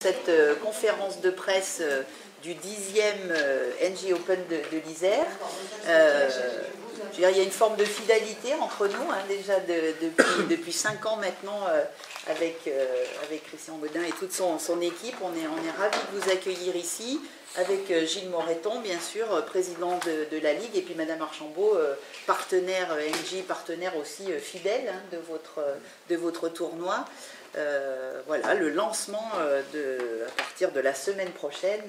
cette conférence de presse du 10e NJ Open de l'Isère. Il y a une forme de fidélité entre nous, hein, déjà depuis 5 ans maintenant, avec Christian Godin et toute son équipe. On est ravis de vous accueillir ici, avec Gilles Moreton, bien sûr, président de la Ligue, et puis Madame Archambault, partenaire NJ, partenaire aussi fidèle, hein, de votre tournoi. Voilà, le lancement à partir de la semaine prochaine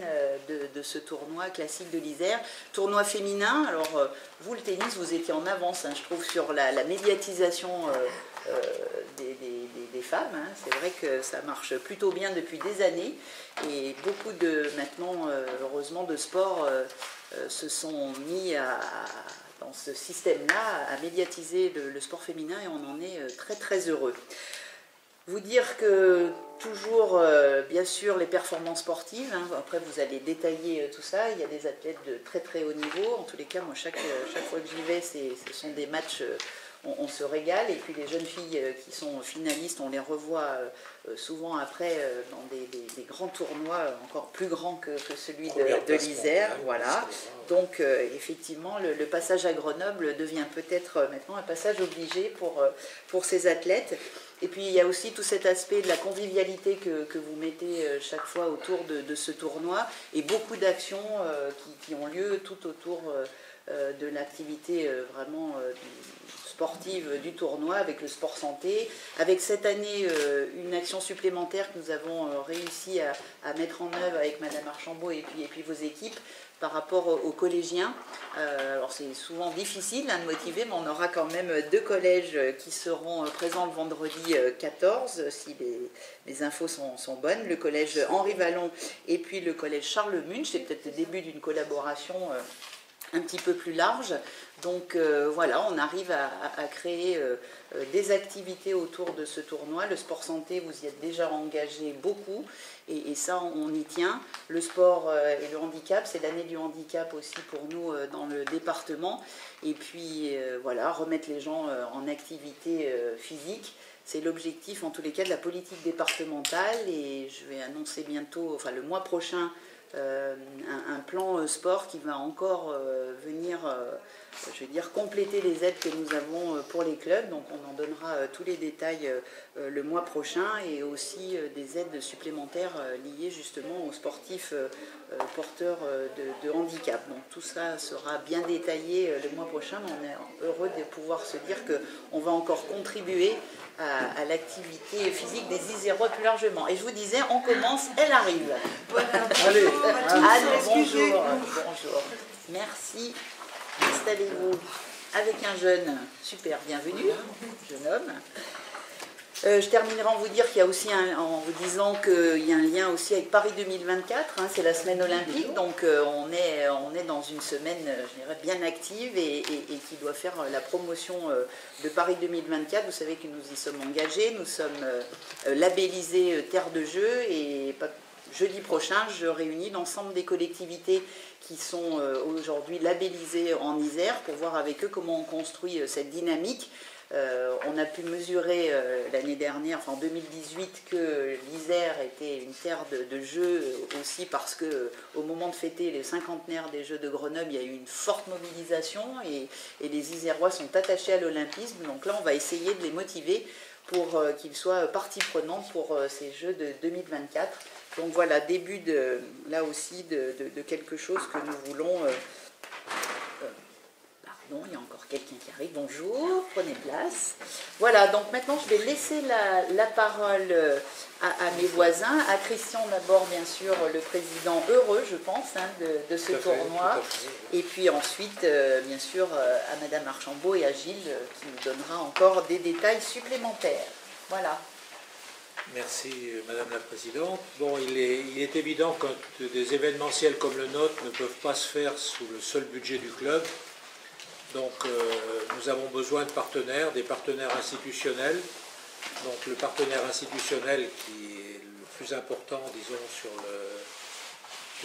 de ce tournoi classique de l'Isère. Tournoi féminin, alors vous le tennis, vous étiez en avance, hein, je trouve, sur la médiatisation des femmes. Hein. C'est vrai que ça marche plutôt bien depuis des années et beaucoup maintenant, heureusement, de sports se sont mis dans ce système-là à médiatiser le sport féminin et on en est très très heureux. Vous dire que toujours, bien sûr, les performances sportives, hein, après vous allez détailler tout ça, il y a des athlètes de très très haut niveau, en tous les cas, moi chaque fois que j'y vais, ce sont des matchs, on se régale, et puis les jeunes filles qui sont finalistes, on les revoit souvent après dans des grands tournois, encore plus grands que celui de l'Isère, voilà. Donc effectivement, le passage à Grenoble devient peut-être maintenant un passage obligé pour ces athlètes. Et puis il y a aussi tout cet aspect de la convivialité que vous mettez chaque fois autour de ce tournoi et beaucoup d'actions qui ont lieu tout autour de l'activité vraiment sportive du tournoi avec le sport santé. Avec cette année une action supplémentaire que nous avons réussi à mettre en œuvre avec Madame Archambault et puis vos équipes par rapport aux collégiens. Alors c'est souvent difficile de motiver, mais on aura quand même 2 collèges qui seront présents le vendredi 14, si les infos sont bonnes. Le collège Henri Vallon et puis le collège Charles Munch. C'est peut-être le début d'une collaboration un petit peu plus large. Donc voilà, on arrive à créer des activités autour de ce tournoi. Le sport santé, vous y êtes déjà engagé beaucoup, et ça, on y tient. Le sport et le handicap, c'est l'année du handicap aussi pour nous dans le département. Et puis voilà, remettre les gens en activité physique. C'est l'objectif, en tous les cas, de la politique départementale. Et je vais annoncer bientôt, enfin le mois prochain, un plan sport qui va encore venir, je vais dire, compléter les aides que nous avons pour les clubs. Donc on en donnera tous les détails le mois prochain, et aussi des aides supplémentaires liées justement aux sportifs porteurs de handicap. Donc tout ça sera bien détaillé le mois prochain, mais on est heureux de pouvoir se dire qu'on va encore contribuer à l'activité physique des Isérois plus largement. Et je vous disais, on commence, elle arrive. Voilà. Allez, Anne, bonjour. Bonjour. Merci. Installez-vous avec un jeune. Super, bienvenue, jeune homme. Je terminerai en vous dire qu'il y a aussi en vous disant qu'il y a un lien aussi avec Paris 2024, hein, c'est la semaine olympique, donc on est dans une semaine, je dirais, bien active et qui doit faire la promotion de Paris 2024. Vous savez que nous y sommes engagés, nous sommes labellisés Terre de Jeux, et jeudi prochain, je réunis l'ensemble des collectivités qui sont aujourd'hui labellisées en Isère pour voir avec eux comment on construit cette dynamique. On a pu mesurer l'année dernière, enfin en 2018, que l'Isère était une terre de jeux aussi, parce qu'au moment de fêter les 50aires des Jeux de Grenoble, il y a eu une forte mobilisation et les Isérois sont attachés à l'olympisme. Donc là, on va essayer de les motiver pour qu'ils soient partie prenante pour ces Jeux de 2024. Donc voilà, début là aussi de quelque chose que nous voulons... Pardon, il y a encore quelqu'un qui arrive. Bonjour, prenez place. Voilà, donc maintenant je vais laisser la parole à mes voisins, à Christian d'abord, bien sûr, le président heureux, je pense, hein, de ce tournoi. Et puis ensuite, bien sûr, à Madame Archambault et à Gilles, qui nous donnera encore des détails supplémentaires. Voilà. Merci Madame la Présidente. Bon, il est évident que des événementiels comme le nôtre ne peuvent pas se faire sous le seul budget du club. Donc nous avons besoin de partenaires, des partenaires institutionnels. Donc le partenaire institutionnel qui est le plus important, disons, sur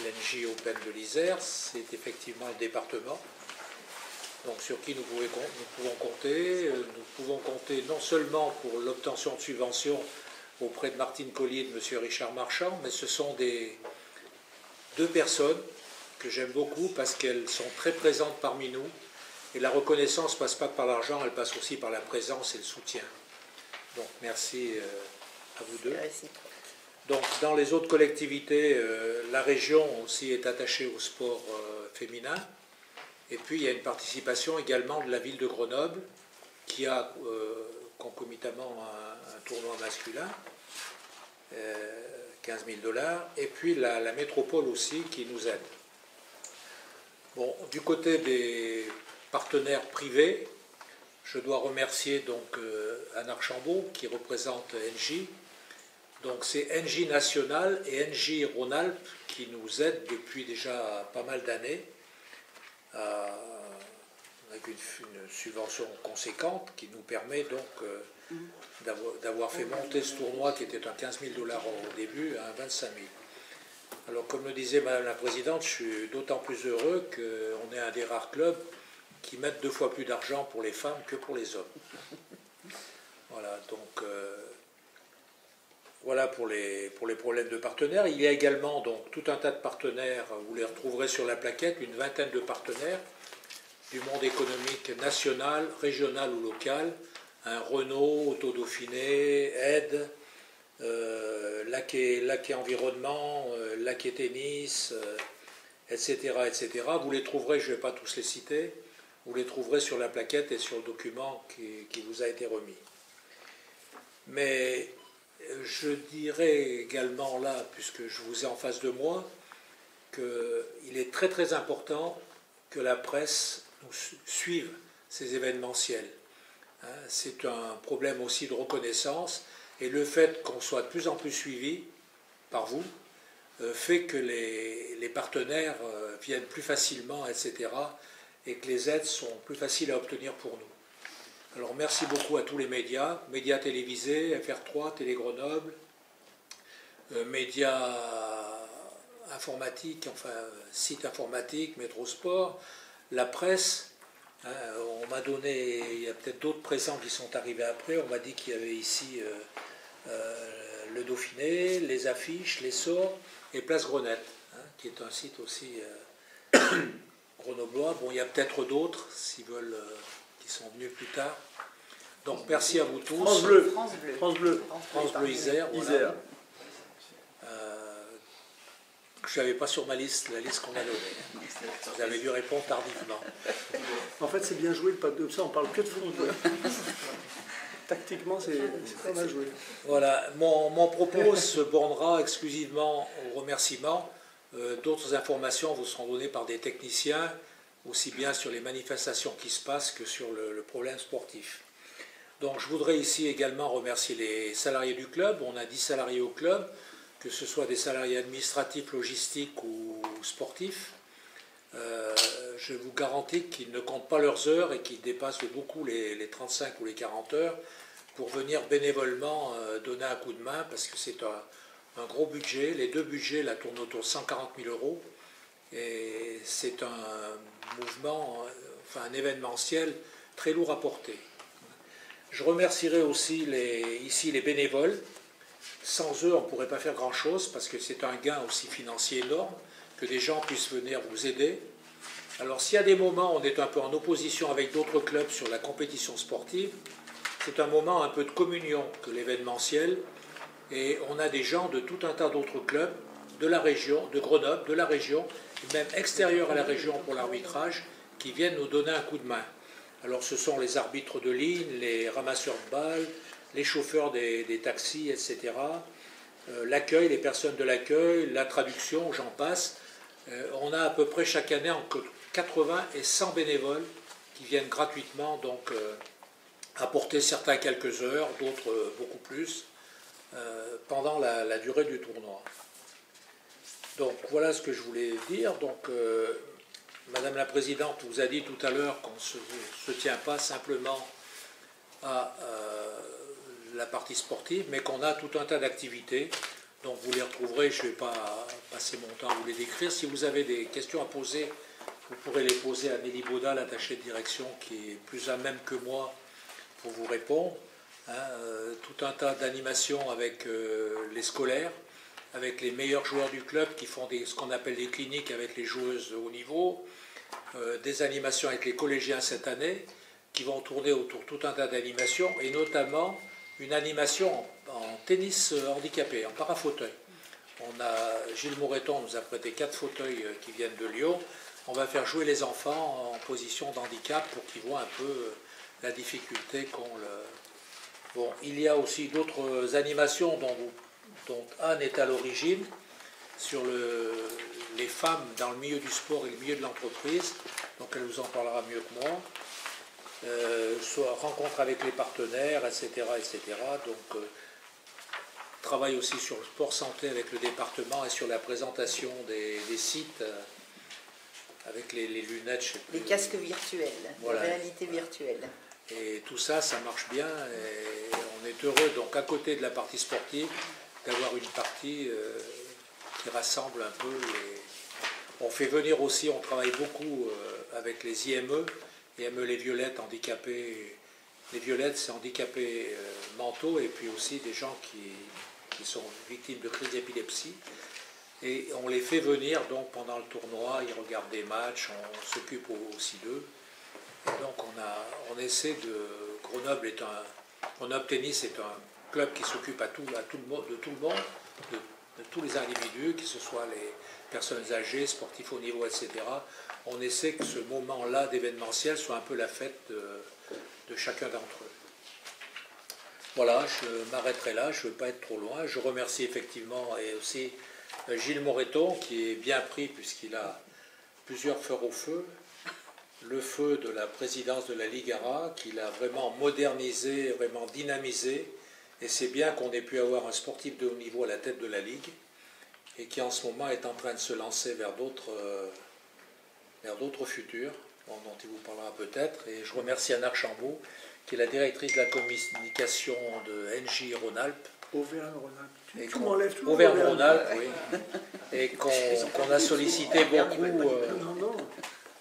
l'NJ Open de l'Isère, c'est effectivement le département. Donc sur qui nous pouvons compter. Nous pouvons compter non seulement pour l'obtention de subventions auprès de Martine Collier et de M. Richard Marchand, mais ce sont deux personnes que j'aime beaucoup parce qu'elles sont très présentes parmi nous. Et la reconnaissance ne passe pas que par l'argent, elle passe aussi par la présence et le soutien. Donc merci à vous deux. Donc dans les autres collectivités, la région aussi est attachée au sport féminin. Et puis il y a une participation également de la ville de Grenoble qui a concomitamment un tournoi masculin, 15 000 $, et puis la métropole aussi qui nous aide. Bon, du côté des partenaires privés, je dois remercier donc Anne Archambault qui représente Engie. Donc c'est Engie National et Engie Rhône-Alpes qui nous aident depuis déjà pas mal d'années avec une subvention conséquente qui nous permet donc d'avoir fait monter ce tournoi qui était à 15 000 $ au début à 25 000. Alors comme le disait Madame la Présidente, je suis d'autant plus heureux qu'on est un des rares clubs qui mettent 2 fois plus d'argent pour les femmes que pour les hommes. Voilà, donc voilà pour les problèmes de partenaires. Il y a également donc tout un tas de partenaires, vous les retrouverez sur la plaquette, une vingtaine de partenaires du monde économique national, régional ou local, Renault, Auto-Dauphiné, Aide, Laquais Environnement, Laquais Tennis, etc., etc. Vous les trouverez, je ne vais pas tous les citer, vous les trouverez sur la plaquette et sur le document qui vous a été remis. Mais je dirais également là, puisque je vous ai en face de moi, qu'il est très très important que la presse nous suive ces événementiels. C'est un problème aussi de reconnaissance, et le fait qu'on soit de plus en plus suivi par vous fait que les partenaires viennent plus facilement, etc., et que les aides sont plus faciles à obtenir pour nous. Alors merci beaucoup à tous les médias télévisés, FR3, Télé Grenoble, médias informatiques, enfin sites informatiques, Métrosport, la presse. On m'a donné, il y a peut-être d'autres présents qui sont arrivés après, on m'a dit qu'il y avait ici le Dauphiné, les affiches, les sorts et Place Grenette, qui est un site aussi grenoblois. Bon, il y a peut-être d'autres, s'ils veulent, qui sont venus plus tard. Donc merci à vous tous. France Bleu, France Bleu Isère. Voilà. Je n'avais pas sur ma liste la liste qu'on a donnée. Vous avez dû répondre tardivement. En fait, c'est bien joué, pas de ça, on parle que de football. Tactiquement, c'est pas mal joué. Voilà, mon propos se bornera exclusivement aux remerciements. D'autres informations vous seront données par des techniciens, aussi bien sur les manifestations qui se passent que sur le problème sportif. Donc je voudrais ici également remercier les salariés du club. On a 10 salariés au club, que ce soit des salariés administratifs, logistiques ou sportifs. Je vous garantis qu'ils ne comptent pas leurs heures et qu'ils dépassent beaucoup les 35 ou les 40 heures pour venir bénévolement donner un coup de main, parce que c'est un gros budget. Les deux budgets là tournent autour de 140 000 €, et c'est un mouvement, enfin un événementiel très lourd à porter. Je remercierai aussi ici les bénévoles. Sans eux, on ne pourrait pas faire grand-chose, parce que c'est un gain aussi financier énorme, que des gens puissent venir vous aider. Alors s'il y a des moments où on est un peu en opposition avec d'autres clubs sur la compétition sportive, c'est un moment un peu de communion que l'événementiel, et on a des gens de tout un tas d'autres clubs, de la région, de Grenoble, de la région, et même extérieurs à la région pour l'arbitrage, qui viennent nous donner un coup de main. Alors ce sont les arbitres de ligne, les ramasseurs de balles, les chauffeurs des taxis, etc. L'accueil, les personnes de l'accueil, la traduction, j'en passe. On a à peu près chaque année entre 80 et 100 bénévoles qui viennent gratuitement donc apporter certains quelques heures, d'autres beaucoup plus, pendant la durée du tournoi. Donc voilà ce que je voulais dire. Donc Madame la Présidente vous a dit tout à l'heure qu'on ne se tient pas simplement à la partie sportive, mais qu'on a tout un tas d'activités. Donc vous les retrouverez, je ne vais pas passer mon temps à vous les décrire. Si vous avez des questions à poser, vous pourrez les poser à Nelly Baudat, l'attachée de direction, qui est plus à même que moi pour vous répondre. tout un tas d'animations avec les scolaires, avec les meilleurs joueurs du club qui font ce qu'on appelle des cliniques avec les joueuses de haut niveau, des animations avec les collégiens cette année, qui vont tourner autour tout un tas d'animations, et notamment une animation en tennis handicapé, en parafauteuil. Gilles Moreton nous a prêté 4 fauteuils qui viennent de Lyon. On va faire jouer les enfants en position d'handicap pour qu'ils voient un peu la difficulté qu'ont le... Bon, il y a aussi d'autres animations dont Anne est à l'origine, sur les femmes dans le milieu du sport et le milieu de l'entreprise, donc elle vous en parlera mieux que moi, soit rencontre avec les partenaires, etc. etc. Donc, travaille aussi sur le sport santé avec le département et sur la présentation des sites avec les lunettes. Je sais plus, les casques virtuels, voilà, la réalité virtuelle. Et tout ça, ça marche bien et on est heureux, donc à côté de la partie sportive, d'avoir une partie qui rassemble un peu les... On fait venir aussi, on travaille beaucoup avec les IME les violettes handicapées. Les violettes, c'est handicapés mentaux et puis aussi des gens qui sont victimes de crises d'épilepsie. Et on les fait venir donc pendant le tournoi, ils regardent des matchs, on s'occupe aussi d'eux. Et donc on essaie de... Grenoble Tennis est un club qui s'occupe de tout le monde, de tous les individus, que ce soit les personnes âgées, sportifs au niveau, etc. On essaie que ce moment-là d'événementiel soit un peu la fête de chacun d'entre eux. Voilà, je m'arrêterai là, je ne veux pas être trop loin. Je remercie effectivement et aussi Gilles Moreton qui est bien pris puisqu'il a plusieurs feux au feu. Le feu de la présidence de la Ligue ARA, qu'il a vraiment modernisé, vraiment dynamisé. Et c'est bien qu'on ait pu avoir un sportif de haut niveau à la tête de la Ligue et qui en ce moment est en train de se lancer vers d'autres futurs, dont il vous parlera peut-être. Et je remercie Anne Archambault, qui est la directrice de la communication de NJ Rhône-Alpes. Auvergne-Rhône-Alpes. Tu m'enlèves tout. Auvergne-Rhône-Alpes, oui. Et qu'on a sollicité beaucoup,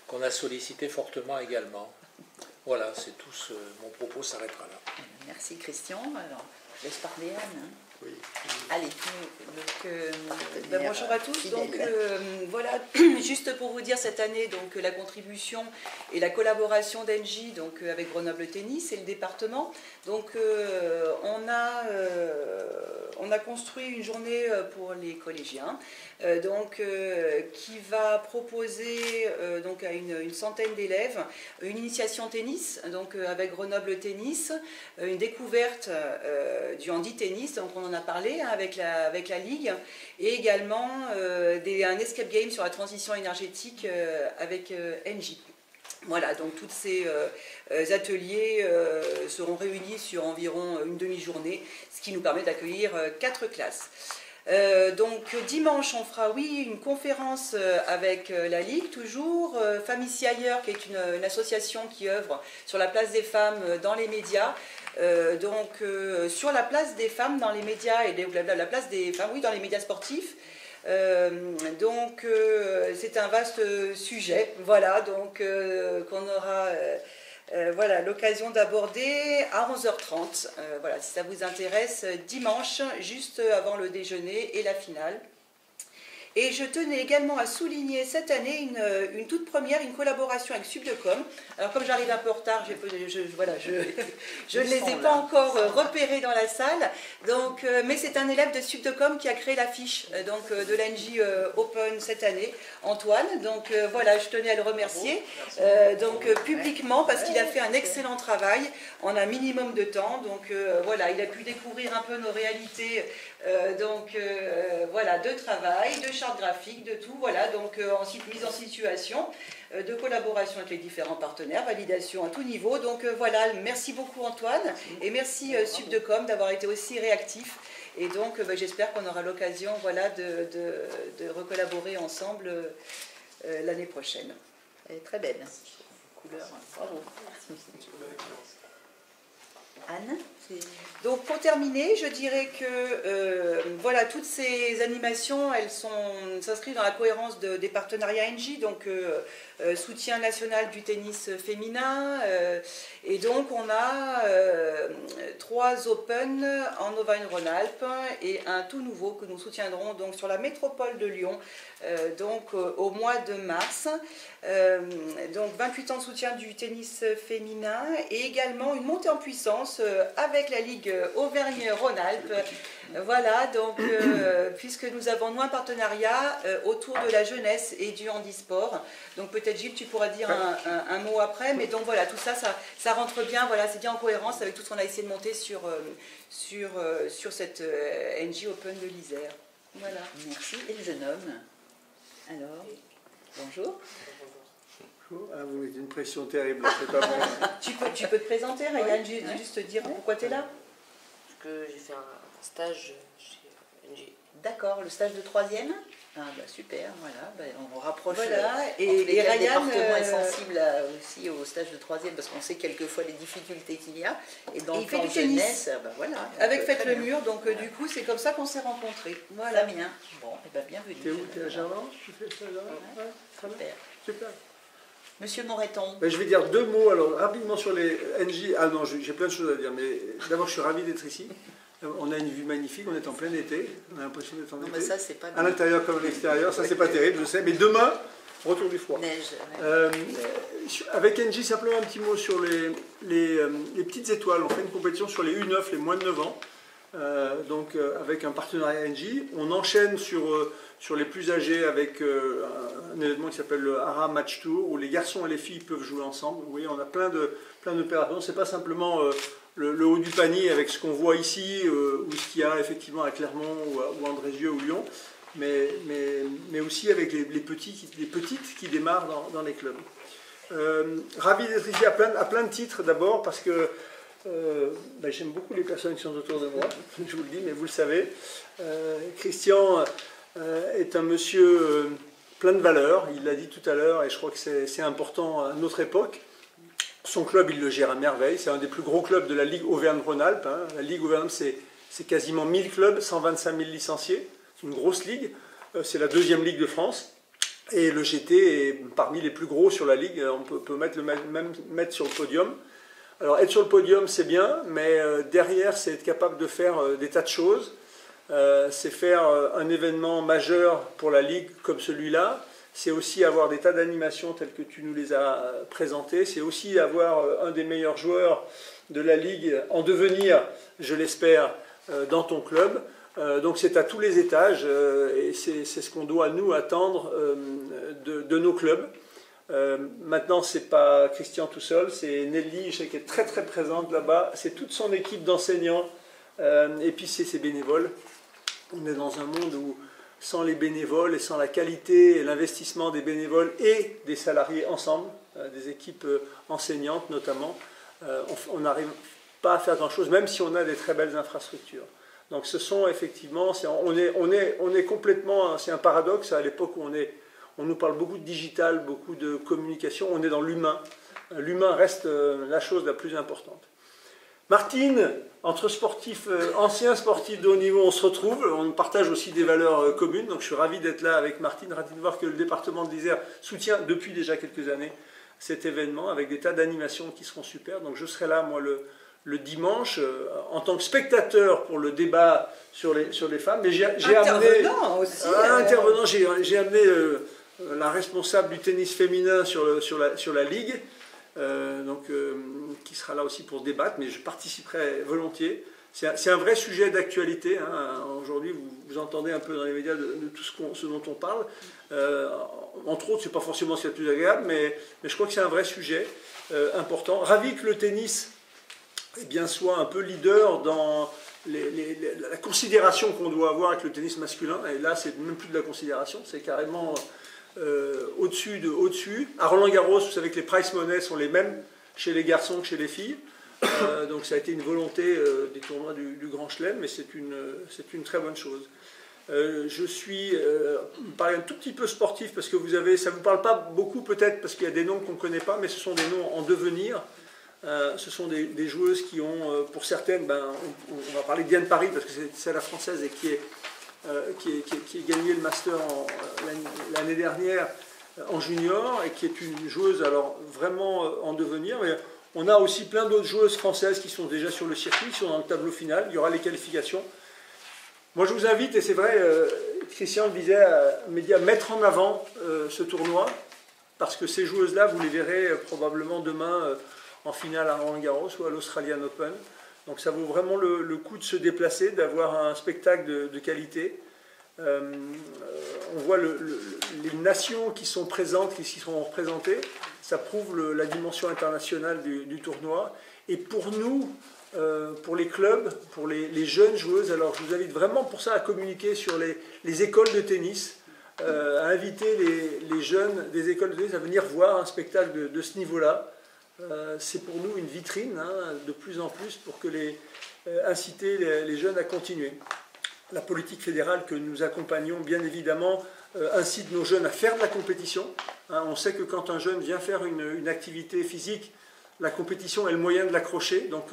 qu'on a sollicité fortement également. Voilà, c'est tout. Mon propos s'arrêtera là. Merci Christian. Alors, je laisse parler Anne. Oui. Allez, bonjour à tous. Donc voilà, juste pour vous dire cette année donc la contribution et la collaboration d'Engie donc avec Grenoble Tennis et le département. Donc on a construit une journée pour les collégiens qui va proposer donc à une centaine d'élèves une initiation tennis donc avec Grenoble Tennis, une découverte du handi-tennis, donc on en a parlé avec la Ligue, et également un escape game sur la transition énergétique avec Engie. Voilà, donc tous ces ateliers seront réunis sur environ une demi-journée, ce qui nous permet d'accueillir 4 classes. Donc dimanche on fera une conférence avec la Ligue toujours, Femmes ici ailleurs qui est une association qui œuvre sur la place des femmes dans les médias, sur la place des femmes dans les médias et la place des femmes dans les médias sportifs. C'est un vaste sujet, voilà, donc qu'on aura l'occasion d'aborder à 11h30, voilà, si ça vous intéresse, dimanche, juste avant le déjeuner et la finale. Et je tenais également à souligner cette année une toute première, une collaboration avec Subdecom. Alors comme j'arrive un peu en retard, je ne les ai pas encore repérés dans la salle. Donc, mais c'est un élève de Subdecom qui a créé l'affiche de l'Engie Open cette année, Antoine. Donc voilà, je tenais à le remercier publiquement parce qu'il a fait un excellent travail en un minimum de temps. Donc voilà, il a pu découvrir un peu nos réalités de travail, de charte graphique, de tout, voilà, donc ensuite mise en situation, de collaboration avec les différents partenaires, validation à tout niveau, donc voilà, merci beaucoup Antoine, et merci Subdecom d'avoir été aussi réactif, et donc j'espère qu'on aura l'occasion de recollaborer ensemble l'année prochaine. Elle est très belle, couleur, bravo. Anne, Donc pour terminer, je dirais que voilà, toutes ces animations, elles s'inscrivent dans la cohérence des partenariats NJ, donc soutien national du tennis féminin, et donc on a 3 Open en Auvergne-Rhône-Alpes et un tout nouveau que nous soutiendrons donc sur la métropole de Lyon, donc au mois de mars. Donc 28 ans de soutien du tennis féminin et également une montée en puissance avec la Ligue Auvergne-Rhône-Alpes. Voilà, donc puisque nous avons nous un partenariat autour de la jeunesse et du handisport. Donc peut-être Gilles, tu pourras dire un mot après, mais donc voilà, tout ça, ça rentre bien, voilà, c'est bien en cohérence avec tout ce qu'on a essayé de monter sur cette NJ Open de l'Isère. Voilà. merci. Et le jeune homme? Alors, bonjour. Ah, vous mettez une pression terrible, c'est pas bon. Tu peux te présenter, Ryan, juste dire pourquoi tu es là? Parce que j'ai fait un stage chez NJ. D'accord, le stage de 3e? Ah bah super, voilà, bah, on rapproche. Voilà, et et le Ryan département est sensible aussi au stage de 3e parce qu'on sait quelquefois les difficultés qu'il y a. Et dans il le fait plan du tennis. jeunesse, bah, voilà. Avec Faites très le bien. mur, donc du coup c'est comme ça qu'on s'est rencontrés. Voilà, Voilà. bien. Bon, et ben bienvenue. T'es où? T'es à Gerland? Tu fais ça à Gerland? Ouais, très bien. Super. Super. Monsieur Moreton. Ben, je vais dire 2 mots alors rapidement sur les NJ. Ah non, j'ai plein de choses à dire, mais d'abord je suis ravi d'être ici. On a une vue magnifique, on est en plein été, on a l'impression d'être en Non été. mais ça c'est pas À bien. l'intérieur comme à l'extérieur, ça c'est pas terrible, je sais, mais demain, retour du froid. Neige. Ouais. Avec NJ, simplement un petit mot sur les petites étoiles. On fait une compétition sur les U9, les moins de 9 ans. Avec un partenariat NJ. On enchaîne sur les plus âgés avec un événement qui s'appelle le Hara Match Tour, où les garçons et les filles peuvent jouer ensemble. Vous voyez, on a plein d'opérations. C'est pas simplement le haut du panier avec ce qu'on voit ici, ou ce qu'il y a effectivement à Clermont, ou Andrézieux, ou Lyon, mais aussi avec les petites qui démarrent dans les clubs. Ravi d'être ici à plein de titres d'abord, parce que j'aime beaucoup les personnes qui sont autour de moi, je vous le dis, mais vous le savez. Christian est un monsieur plein de valeurs, il l'a dit tout à l'heure, et je crois que c'est important à notre époque. Son club, il le gère à merveille, c'est un des plus gros clubs de la Ligue Auvergne-Rhône-Alpes. Hein. La Ligue Auvergne, c'est quasiment 1000 clubs, 125 000 licenciés, c'est une grosse ligue, c'est la 2e ligue de France. Et le GT est parmi les plus gros sur la ligue, on peut même mettre sur le podium. Alors être sur le podium c'est bien, mais derrière c'est être capable de faire des tas de choses. C'est faire un événement majeur pour la Ligue comme celui-là. C'est aussi avoir des tas d'animations telles que tu nous les as présentées. C'est aussi avoir un des meilleurs joueurs de la Ligue en devenir, je l'espère, dans ton club. Donc c'est à tous les étages et c'est ce qu'on doit nous attendre de nos clubs. Maintenant, c'est pas Christian tout seul, c'est Nelly, je sais qu'elle est très très présente là-bas, c'est toute son équipe d'enseignants et puis c'est ses bénévoles. On est dans un monde où sans les bénévoles et sans la qualité et l'investissement des bénévoles et des salariés ensemble, des équipes enseignantes notamment, on n'arrive pas à faire grand-chose, même si on a des très belles infrastructures. Donc ce sont effectivement, on est complètement, c'est un paradoxe à l'époque où on nous parle beaucoup de digital, beaucoup de communication, on est dans l'humain. L'humain reste la chose la plus importante. Martine, entre sportifs, anciens sportifs de haut niveau, on se retrouve, on partage aussi des valeurs communes, donc je suis ravi d'être là avec Martine, ravi de voir que le département de l'Isère soutient depuis déjà quelques années cet événement avec des tas d'animations qui seront super, donc je serai là moi le dimanche en tant que spectateur pour le débat sur les femmes, mais j'ai amené aussi, intervenant, j'ai amené la responsable du tennis féminin sur la Ligue, qui sera là aussi pour se débattre, mais je participerai volontiers. C'est un vrai sujet d'actualité. Hein. Aujourd'hui, vous entendez un peu dans les médias de tout ce dont on parle. Entre autres, c'est pas forcément ce qui est le plus agréable, mais je crois que c'est un vrai sujet important. Ravi que le tennis soit un peu leader dans la considération qu'on doit avoir avec le tennis masculin. Et là, c'est même plus de la considération, c'est carrément au-dessus. À Roland-Garros, vous savez que les prize money sont les mêmes chez les garçons que chez les filles. Donc ça a été une volonté des tournois du Grand Chelem, mais c'est une très bonne chose. Je suis parler un tout petit peu sportif parce que ça ne vous parle pas beaucoup peut-être parce qu'il y a des noms qu'on ne connaît pas, mais ce sont des noms en devenir. Ce sont des joueuses qui ont, pour certaines, on va parler de Diane Paris parce que c'est la française et qui a gagné le master l'année dernière en junior et qui est une joueuse alors vraiment en devenir. Mais on a aussi plein d'autres joueuses françaises qui sont déjà sur le circuit, qui sont dans le tableau final. Il y aura les qualifications. Moi, je vous invite, et c'est vrai, Christian le disait, à mettre en avant ce tournoi parce que ces joueuses-là, vous les verrez probablement demain en finale à Roland-Garros ou à l'Australian Open. Donc ça vaut vraiment le coup de se déplacer, d'avoir un spectacle de qualité. On voit les nations qui sont présentes, qui s'y sont représentées. Ça prouve la dimension internationale du tournoi. Et pour nous, pour les clubs, pour les jeunes joueuses, alors je vous invite vraiment pour ça à communiquer sur les écoles de tennis, à inviter les jeunes des écoles de tennis à venir voir un spectacle de ce niveau-là. C'est pour nous une vitrine de plus en plus pour inciter les jeunes à continuer. La politique fédérale que nous accompagnons, bien évidemment, incite nos jeunes à faire de la compétition. On sait que quand un jeune vient faire une activité physique, la compétition est le moyen de l'accrocher. Donc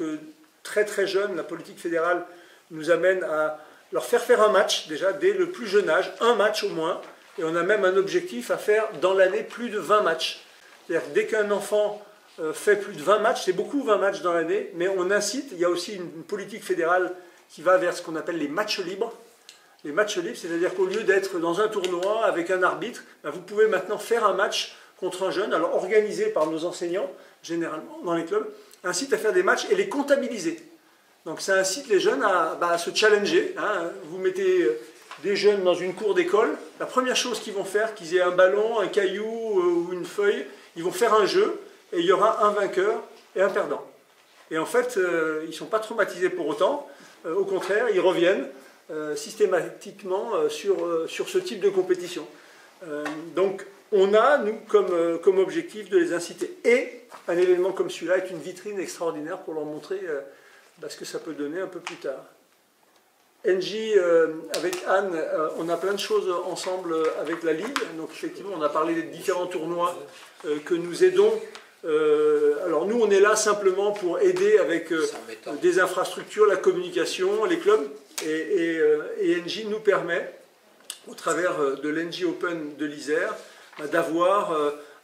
très très jeune, la politique fédérale nous amène à leur faire un match, déjà dès le plus jeune âge, un match au moins. Et on a même un objectif à faire dans l'année plus de 20 matchs. C'est-à-dire que dès qu'un enfant fait plus de 20 matchs, c'est beaucoup 20 matchs dans l'année, mais on incite, il y a aussi une politique fédérale qui va vers ce qu'on appelle les matchs libres. Les matchs libres, c'est-à-dire qu'au lieu d'être dans un tournoi avec un arbitre, vous pouvez maintenant faire un match contre un jeune, alors organisé par nos enseignants, généralement dans les clubs, incite à faire des matchs et les comptabiliser. Donc ça incite les jeunes à se challenger. Vous mettez des jeunes dans une cour d'école, la première chose qu'ils vont faire, qu'ils aient un ballon, un caillou ou une feuille, ils vont faire un jeu, et il y aura un vainqueur et un perdant. Et en fait, ils ne sont pas traumatisés pour autant. Au contraire, ils reviennent systématiquement sur ce type de compétition. Donc, on a, nous, comme objectif de les inciter. Et un événement comme celui-là est une vitrine extraordinaire pour leur montrer ce que ça peut donner un peu plus tard. NJ, avec Anne, on a plein de choses ensemble avec la Ligue. Donc, effectivement, on a parlé des différents tournois que nous aidons. Alors nous on est là simplement pour aider avec des infrastructures, la communication, les clubs et NJ nous permet au travers de l'NJ Open de l'Isère d'avoir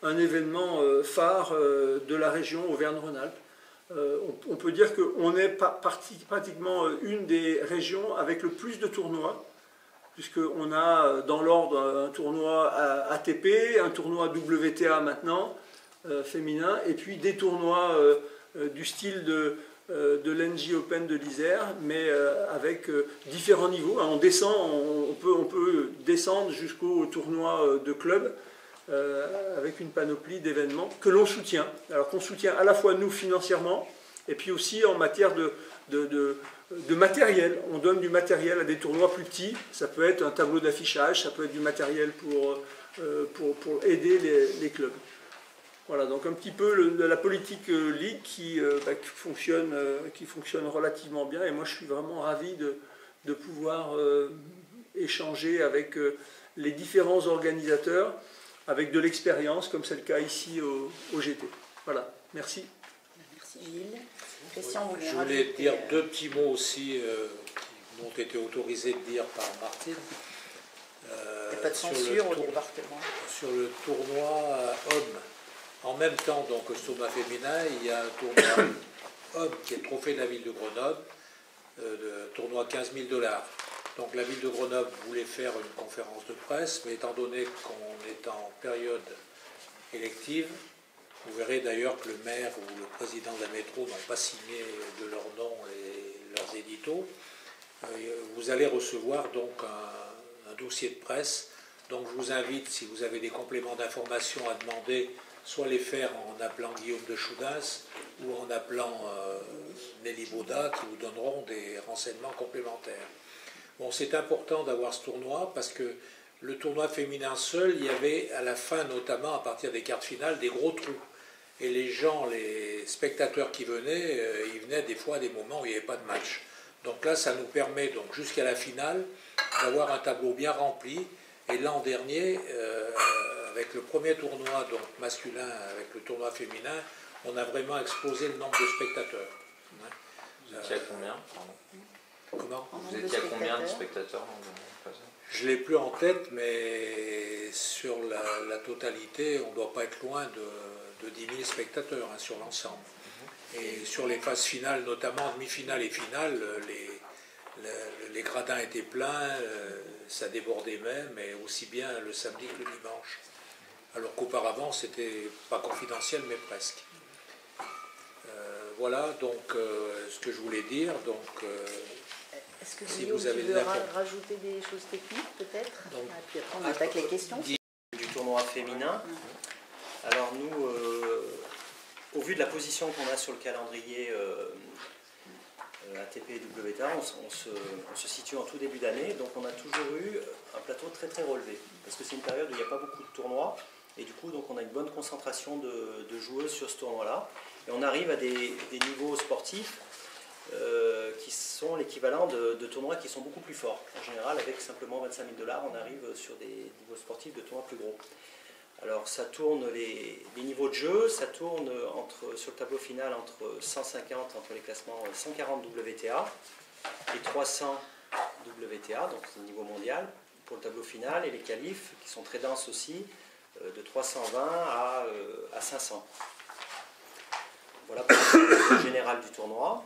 un événement phare de la région Auvergne-Rhône-Alpes. On peut dire qu'on est pratiquement une des régions avec le plus de tournois puisqu'on a dans l'ordre un tournoi ATP, un tournoi WTA maintenant féminin, et puis des tournois du style de l'NJ Open de l'Isère, mais avec différents niveaux. On descend, on peut descendre jusqu'au tournoi de club, avec une panoplie d'événements que l'on soutient. Alors qu'on soutient à la fois nous financièrement, et puis aussi en matière de matériel. On donne du matériel à des tournois plus petits. Ça peut être un tableau d'affichage, ça peut être du matériel pour aider les clubs. Voilà, donc un petit peu la politique Ligue qui fonctionne relativement bien. Et moi, je suis vraiment ravi de pouvoir échanger avec les différents organisateurs, avec de l'expérience, comme c'est le cas ici au GT. Voilà, merci. Merci Gilles. Christian, vous Je voulais dire deux petits mots aussi qui m'ont été autorisés de dire par Martine. Il n'y a pas de censure au département. Sur le tournoi homme. En même temps, donc, au tournoi féminin, il y a un tournoi homme qui est le trophée de la ville de Grenoble, le tournoi 15 000 $. Donc la ville de Grenoble voulait faire une conférence de presse, mais étant donné qu'on est en période élective, vous verrez d'ailleurs que le maire ou le président de la métro n'ont pas signé de leur nom leurs éditos. Vous allez recevoir donc un dossier de presse. Donc je vous invite, si vous avez des compléments d'information à demander, soit les faire en appelant Guillaume de Choudens ou en appelant Nelly Baudat qui vous donneront des renseignements complémentaires. Bon, c'est important d'avoir ce tournoi parce que le tournoi féminin seul, il y avait à la fin, notamment à partir des quarts de finale, des gros trous. Et les gens, les spectateurs qui venaient, ils venaient des fois à des moments où il n'y avait pas de match. Donc là, ça nous permet donc jusqu'à la finale d'avoir un tableau bien rempli. Et l'an dernier, avec le premier tournoi donc masculin, avec le tournoi féminin, on a vraiment explosé le nombre de spectateurs. Vous étiez à combien? Pardon. Comment? Vous étiez à combien de spectateurs dans le Je ne l'ai plus en tête, mais sur la totalité, on ne doit pas être loin de 10 000 spectateurs hein, sur l'ensemble. Et sur les phases finales, notamment demi-finale et finale, les gradins étaient pleins, ça débordait même, et aussi bien le samedi que le dimanche. Alors qu'auparavant, c'était pas confidentiel, mais presque. Voilà donc ce que je voulais dire. Donc, est-ce que si Guillaume, vous avez tu des veux infos. rajouter des choses techniques peut-être? Donc, Et puis après on attaque les questions. Du tournoi féminin. Alors nous, au vu de la position qu'on a sur le calendrier ATP et WTA, on se situe en tout début d'année, donc on a toujours eu un plateau très très relevé, parce que c'est une période où il n'y a pas beaucoup de tournois, et du coup donc on a une bonne concentration de joueuses sur ce tournoi-là, et on arrive à des niveaux sportifs qui sont l'équivalent de tournois qui sont beaucoup plus forts. En général, avec simplement 25 000 $, on arrive sur des niveaux sportifs de tournois plus gros. Alors ça tourne les niveaux de jeu, ça tourne sur le tableau final entre 150, entre les classements 140 WTA et 300 WTA, donc c'est le niveau mondial pour le tableau final, et les qualifs qui sont très denses aussi, de 320 à 500. Voilà pour le général du tournoi.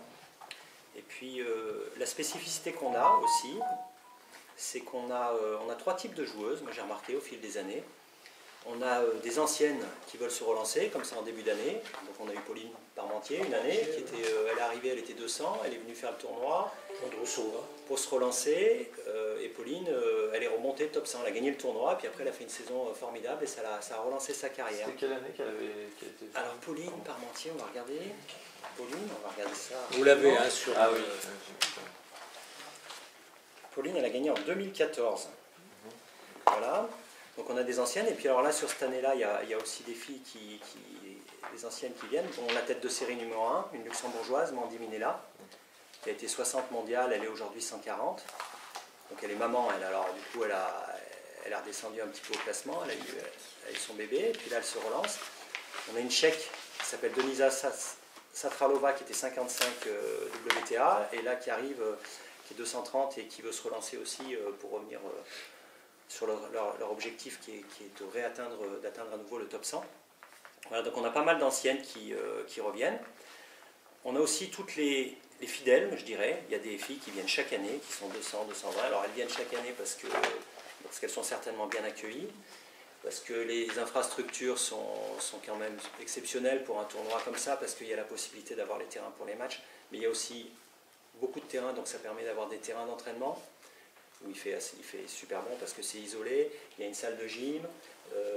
Et puis la spécificité qu'on a aussi, c'est qu'on a 3 types de joueuses, moi j'ai remarqué au fil des années. On a des anciennes qui veulent se relancer, comme ça en début d'année. Donc on a eu Pauline Parmentier une année, elle est arrivée, elle était 200, elle est venue faire le tournoi pour se relancer. Et Pauline, elle est remontée top 100, elle a gagné le tournoi, puis après elle a fait une saison formidable et ça a relancé sa carrière. C'était quelle année qu'elle était... Alors Pauline Parmentier, on va regarder. Pauline, on va regarder ça. vous l'avez hein, sur... Ah oui. Pauline, elle a gagné en 2014. Voilà. Donc on a des anciennes, et puis alors là, sur cette année-là, il y a aussi des filles, des anciennes qui viennent. Bon, la tête de série numéro 1, une luxembourgeoise, Mandy Minella, qui a été 60 mondiale, elle est aujourd'hui 140. Donc elle est maman, alors du coup elle a redescendu un petit peu au classement, elle a eu son bébé, et puis là elle se relance. On a une Tchèque qui s'appelle Denisa Satralova, qui était 55 WTA, et là qui arrive, qui est 230 et qui veut se relancer aussi pour revenir... sur leur objectif qui est d'atteindre à nouveau le top 100. Voilà, donc on a pas mal d'anciennes qui reviennent. On a aussi toutes les fidèles, je dirais. Il y a des filles qui viennent chaque année, qui sont 200, 220. Alors elles viennent chaque année parce qu'elles sont certainement bien accueillies, parce que les infrastructures sont quand même exceptionnelles pour un tournoi comme ça, parce qu'il y a la possibilité d'avoir les terrains pour les matchs, mais il y a aussi beaucoup de terrains, donc ça permet d'avoir des terrains d'entraînement, où il fait super bon parce que c'est isolé, il y a une salle de gym,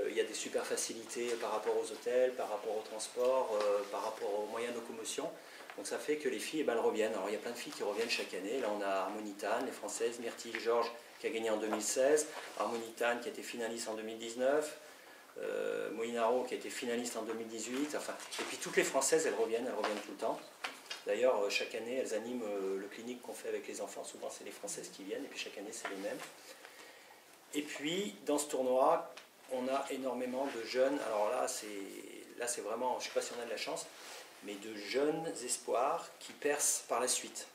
il y a des super facilités par rapport aux hôtels, par rapport au transport, par rapport aux moyens de locomotion. Donc ça fait que les filles, elles reviennent. Alors il y a plein de filles qui reviennent chaque année. Là on a Harmonitane, les Françaises, Myrtille Georges qui a gagné en 2016, Harmonitane qui a été finaliste en 2019, Molinaro qui a été finaliste en 2018, enfin, et puis toutes les Françaises, elles reviennent tout le temps. D'ailleurs, chaque année, elles animent le clinique qu'on fait avec les enfants. Souvent, c'est les Françaises qui viennent, et puis chaque année, c'est les mêmes. Et puis, dans ce tournoi, on a énormément de jeunes. Alors là, c'est vraiment, je ne sais pas si on a de la chance, mais de jeunes espoirs qui percent par la suite.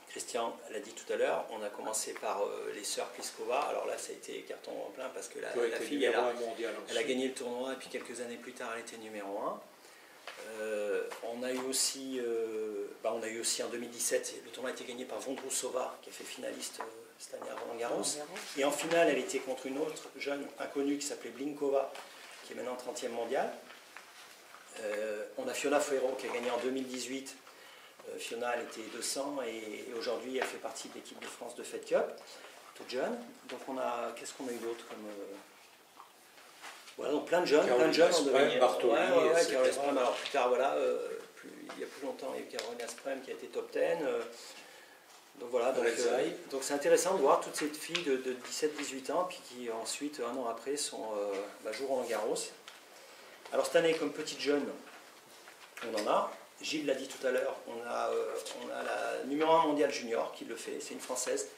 Christian l'a dit tout à l'heure, on a commencé par les sœurs Pliskova. Alors là, ça a été carton en plein, parce que la fille, elle a gagné le tournoi, et puis quelques années plus tard, elle était numéro 1. On a eu aussi en 2017, le tournoi a été gagné par Vondrousova, qui a fait finaliste cette année à Roland-Garros. Et en finale, elle était contre une autre jeune inconnue qui s'appelait Blinkova, qui est maintenant 30e mondiale. On a Fiona Ferro qui a gagné en 2018. Fiona, elle était 200 et aujourd'hui, elle fait partie de l'équipe de France de Fed Cup, toute jeune. Donc qu'est-ce qu'on a eu d'autre comme... Voilà, donc plein de jeunes Bartoli, Caroline Asprem, alors plus tard, voilà, il y a plus longtemps, il y a eu Caroline Asprem qui a été top 10. Donc voilà, donc c'est intéressant de voir toutes ces filles de 17-18 ans, puis qui ensuite, un an après, jouent Roland-Garros. Alors cette année, comme petite jeune, on en a. Gilles l'a dit tout à l'heure, on a la numéro 1 mondiale junior qui le fait, c'est une Française.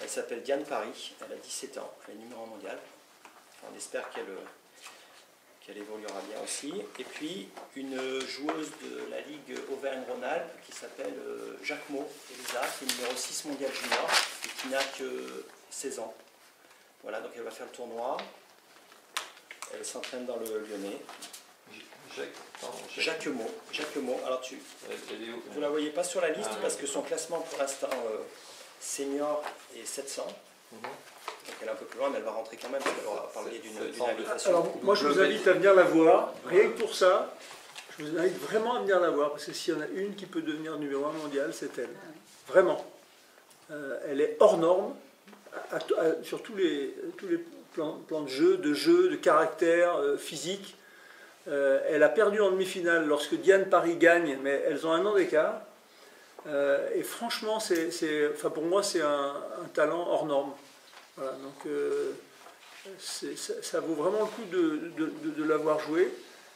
Elle s'appelle Diane Paris, elle a 17 ans, elle est numéro 1 mondiale. On espère qu'elle elle évoluera bien aussi. Et puis une joueuse de la Ligue Auvergne-Rhône-Alpes qui s'appelle Jacquemot Elisa, qui est numéro 6 mondial junior et qui n'a que 16 ans. Voilà, donc elle va faire le tournoi. Elle s'entraîne dans le Lyonnais. Jacquemot. Alors vous ne la voyez pas sur la liste parce que son classement pour l'instant senior est 700. Donc elle est un peu plus loin, mais elle va rentrer quand même parce qu'elle aura parlé d'une invitation. Alors moi je vous invite à venir la voir, rien que pour ça. Je vous invite vraiment à venir la voir parce que s'il y en a une qui peut devenir numéro 1 mondial, c'est elle. Vraiment. Elle est hors norme sur tous les plans de jeu, de caractère, physique. Elle a perdu en demi-finale lorsque Diane Paris gagne, mais elles ont 1 an d'écart. Et franchement, pour moi, c'est un talent hors norme. Voilà, donc ça vaut vraiment le coup de l'avoir joué.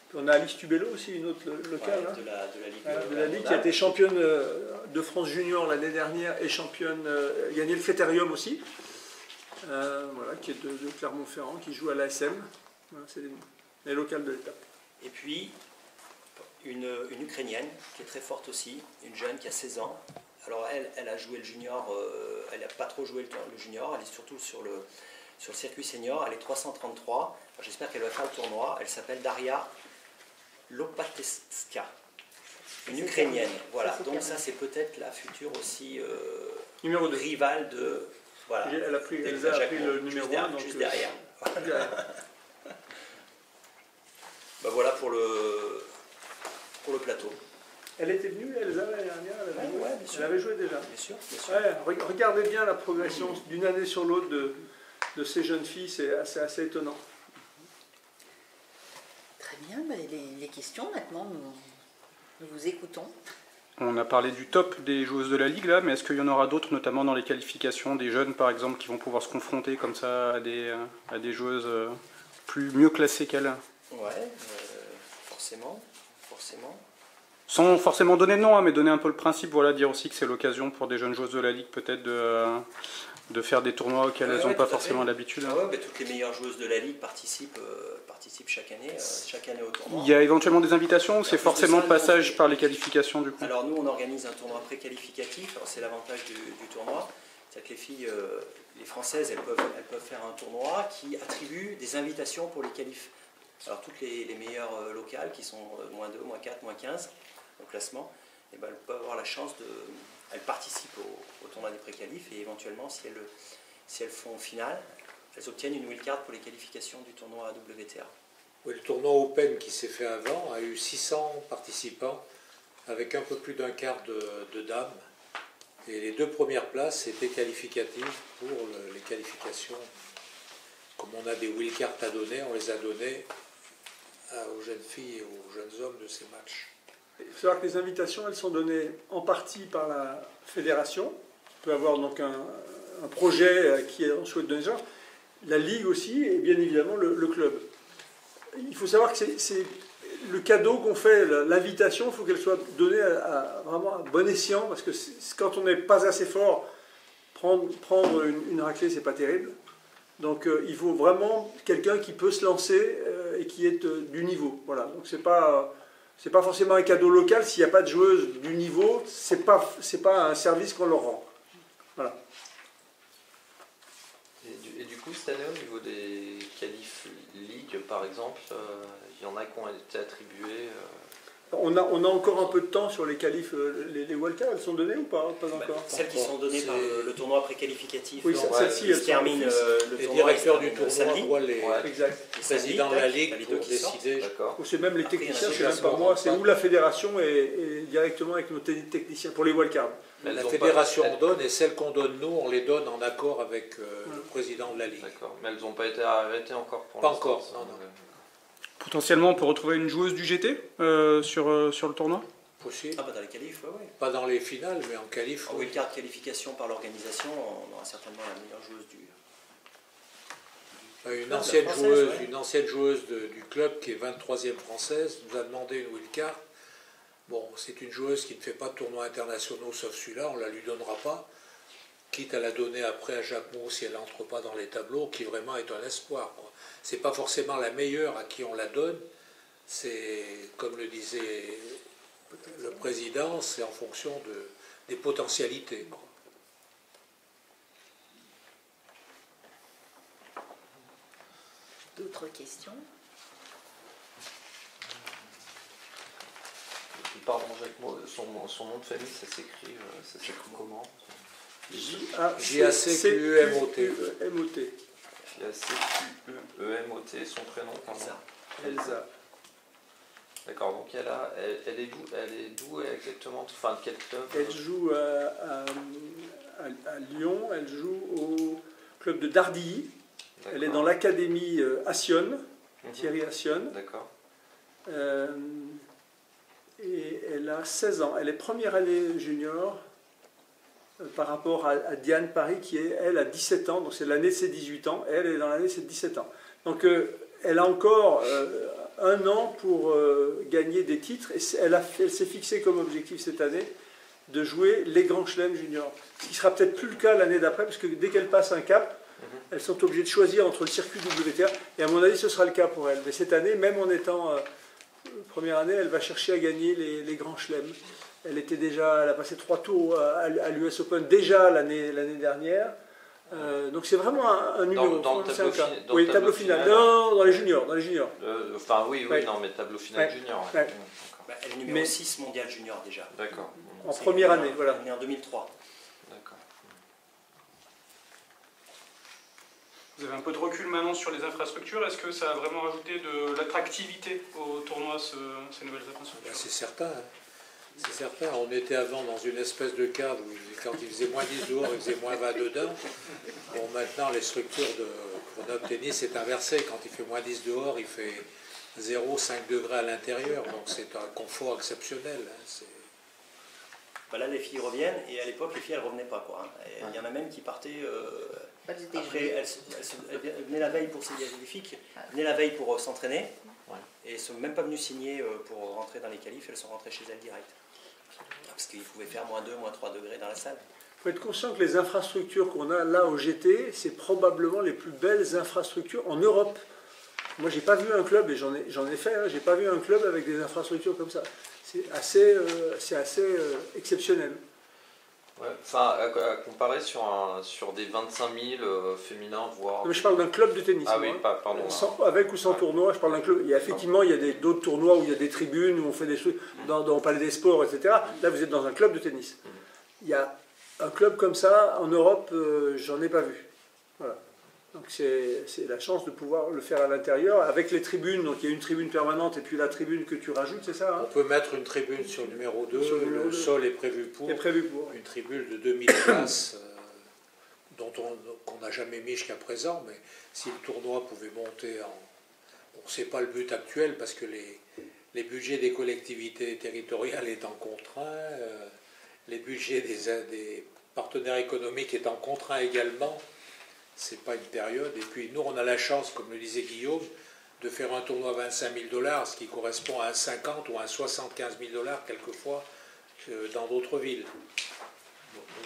Puis on a Alice Tubello aussi, une autre locale. Ouais, de la Ligue qui a été championne de France junior l'année dernière et championne, gagné le Féterium aussi. Voilà, qui est de Clermont-Ferrand, qui joue à l'ASM. Voilà, c'est les locales de l'étape. Et puis, une Ukrainienne qui est très forte aussi, une jeune qui a 16 ans. Alors elle a joué le junior, elle n'a pas trop joué le junior, elle est surtout sur le circuit senior, elle est 333. J'espère qu'elle va faire le tournoi. Elle s'appelle Daria Lopateska, une Ukrainienne. Voilà, donc ça c'est peut-être la future aussi numéro 2. Rivale de... Voilà. Elsa a pris le numéro 1. Juste derrière. Ben voilà pour le plateau. Elle était venue, Elsa, l'année dernière, bien sûr. Elle avait joué déjà. Bien sûr. Ouais, regardez bien la progression d'une année sur l'autre de ces jeunes filles, c'est assez étonnant. Très bien, les questions maintenant, nous vous écoutons. On a parlé du top des joueuses de la Ligue là, mais est-ce qu'il y en aura d'autres, notamment dans les qualifications, des jeunes par exemple, qui vont pouvoir se confronter comme ça à des joueuses mieux classées qu'elles? Ouais, forcément. Sans forcément donner de nom, mais donner un peu le principe, voilà, dire aussi que c'est l'occasion pour des jeunes joueuses de la Ligue peut-être de faire des tournois auxquels elles n'ont pas forcément l'habitude. Toutes les meilleures joueuses de la Ligue participent chaque année au tournoi. Il y a éventuellement des invitations ou c'est forcément passage par les qualifications du coup? Alors nous on organise un tournoi pré-qualificatif, c'est l'avantage du tournoi, c'est-à-dire que les filles, les Françaises, elles peuvent faire un tournoi qui attribue des invitations pour les qualifs. Alors toutes les meilleures locales qui sont moins 2, moins 4, moins 15 au classement, elles peuvent avoir la chance elles participent au tournoi des pré-qualifs et éventuellement si elles font finale, elles obtiennent une wildcard pour les qualifications du tournoi WTA. Oui, le tournoi Open qui s'est fait avant a eu 600 participants avec un peu plus d'un quart de dames. Et les 2 premières places étaient qualificatives pour les qualifications. Comme on a des wildcards à donner, on les a données aux jeunes filles et aux jeunes hommes de ces matchs. Il faut savoir que les invitations, elles sont données en partie par la fédération. On peut avoir donc un projet qui est en souhait de donner ça. La Ligue aussi, et bien évidemment le club. Il faut savoir que c'est le cadeau qu'on fait, l'invitation, il faut qu'elle soit donnée vraiment à bon escient, parce que quand on n'est pas assez fort, prendre une raclée, c'est pas terrible. Donc il faut vraiment quelqu'un qui peut se lancer et qui est du niveau. Voilà. Donc c'est pas forcément un cadeau local. S'il n'y a pas de joueuse du niveau, c'est pas un service qu'on leur rend. Voilà. Et du coup, cette année, au niveau des qualifs Ligue, par exemple, il y en a qui ont été attribués. On a encore un peu de temps sur les qualifs, les wildcards, elles sont données ou pas? Pas encore. Celles qui sont données par le tournoi pré-qualificatif, oui, celle-ci, qui se termine le Les tournoi. directeurs du tournoi voient les exact. présidents de la Ligue pour décider. Ou c'est même les techniciens, Après, c'est même pas moi, c'est où la fédération est directement avec nos techniciens pour les wildcards. La fédération donne et celles qu'on donne nous, on les donne en accord avec le président de la Ligue. D'accord, mais elles n'ont pas été arrêtées encore pour Pas l'instant. encore, non. Potentiellement, on peut retrouver une joueuse du GT sur le tournoi? Possible. Dans les qualifs, oui. Pas dans les finales, mais en qualif. En wildcard qualification par l'organisation, on aura certainement la meilleure joueuse du... Une ancienne joueuse du club qui est 23e française nous a demandé une wildcard. Bon, c'est une joueuse qui ne fait pas de tournois internationaux sauf celui-là, on ne la lui donnera pas. quitte à la donner après à Jacquemot si elle n'entre pas dans les tableaux, qui vraiment est un espoir. Ce n'est pas forcément la meilleure à qui on la donne, c'est, comme le disait le président, c'est en fonction des potentialités, quoi. D'autres questions? Pardon, Jacquemot, son nom de famille, ça s'écrit comment? J-A-C-Q-U-M-O-T. J-A-C-Q-U-E-M-O-T, son prénom, pardon. Elsa. D'accord, donc elle est d'où exactement? Enfin, de quel club? Elle joue à Lyon, elle joue au club de Dardilly. Elle est dans l'académie Assionne, Thierry Assionne. D'accord. Et elle a 16 ans. Elle est première année junior par rapport à Diane Paris qui est, elle, à 17 ans. Donc c'est l'année de ses 18 ans. Elle est dans l'année de ses 17 ans. Donc elle a encore un an pour gagner des titres. Et elle s'est fixée comme objectif cette année de jouer les grands chelems juniors. Ce qui sera peut-être plus le cas l'année d'après, parce que dès qu'elle passe un cap, elles sont obligées de choisir entre le circuit WTA. Et à mon avis, ce sera le cas pour elle. Mais cette année, même en étant première année, elle va chercher à gagner les grands chelems. Elle a passé 3 tours à l'US Open déjà l'année dernière. Donc c'est vraiment un numéro. Dans le tableau, oui, tableau final. Non, dans les juniors. Enfin oui, ouais. Non, mais tableau final junior. Ouais. Bah, elle est numéro 6 mondial junior déjà. D'accord. En première année, voilà. Elle est née en 2003. D'accord. Vous avez un peu de recul maintenant sur les infrastructures. Est-ce que ça a vraiment rajouté de l'attractivité au tournoi, ces nouvelles infrastructures? C'est certain. Hein. C'est certain. On était avant dans une espèce de cave où quand il faisait moins 10 dehors, il faisait moins 20 dedans. Bon, maintenant, les structures de Grenoble Tennis est inversé. Quand il fait moins 10 dehors, il fait 0,5 degrés à l'intérieur. Donc c'est un confort exceptionnel. Hein. Bah là, les filles reviennent, et à l'époque, les filles, elles ne revenaient pas, quoi. Et il y en a même qui partaient... après, elles venaient la veille pour s'entraîner, et elles ne sont même pas venues signer pour rentrer dans les qualifs, elles sont rentrées chez elles direct. Parce qu'ils pouvaient faire moins 2, moins 3 degrés dans la salle. Il faut être conscient que les infrastructures qu'on a là au GT, c'est probablement les plus belles infrastructures en Europe. Moi, j'ai pas vu un club, et j'en ai fait, hein, j'ai pas vu un club avec des infrastructures comme ça. C'est assez exceptionnel. Ouais, enfin, à comparer sur des 25 000 féminins, voire... Mais je parle d'un club de tennis. Ah moi, oui, pardon. Avec ou sans tournoi, je parle d'un club. Il y a effectivement, il y a d'autres tournois où il y a des tribunes, où on fait des trucs, dans le Palais des Sports, etc. Là, vous êtes dans un club de tennis. Il y a un club comme ça, en Europe, j'en ai pas vu. Voilà. Donc c'est la chance de pouvoir le faire à l'intérieur, avec les tribunes. Donc il y a une tribune permanente et puis la tribune que tu rajoutes, c'est ça, hein? On peut mettre une tribune sur le numéro 2, le sol est prévu pour, une tribune de 2000 places qu'on n'a jamais mis jusqu'à présent, mais si le tournoi pouvait monter Bon, c'est pas le but actuel parce que les budgets des collectivités territoriales étant contraints, les budgets des partenaires économiques étant contraints également, c'est pas une période. Et puis nous, on a la chance, comme le disait Guillaume, de faire un tournoi à 25 000 $, ce qui correspond à un 50 ou un 75 000 $ quelquefois dans d'autres villes.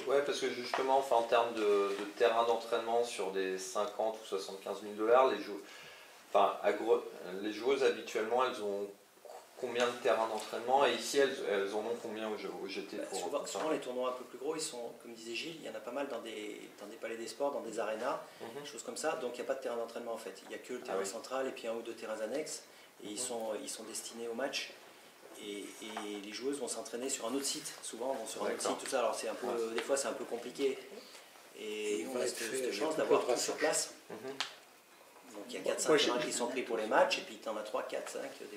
Ouais, parce que justement, enfin, en termes de terrain d'entraînement sur des 50 ou 75 000 $, les joueuses habituellement, elles ont combien de terrains d'entraînement, et ici elles en ont combien au GT pour souvent les tournois un peu plus gros, ils sont, comme disait Gilles, il y en a pas mal dans des palais des sports, dans des arénas, des choses comme ça, donc il n'y a pas de terrain d'entraînement en fait. Il n'y a que le terrain central et puis 1 ou 2 terrains annexes, et ils sont destinés au match. Et les joueuses vont s'entraîner sur un autre site, souvent vont sur un autre site, tout ça. Alors c'est un peu, des fois c'est un peu compliqué, et nous on a cette chance d'avoir tout sur place. Donc il y a 4-5 terrains qui sont pris pour les matchs, et puis tu en as 3, 4, 5 des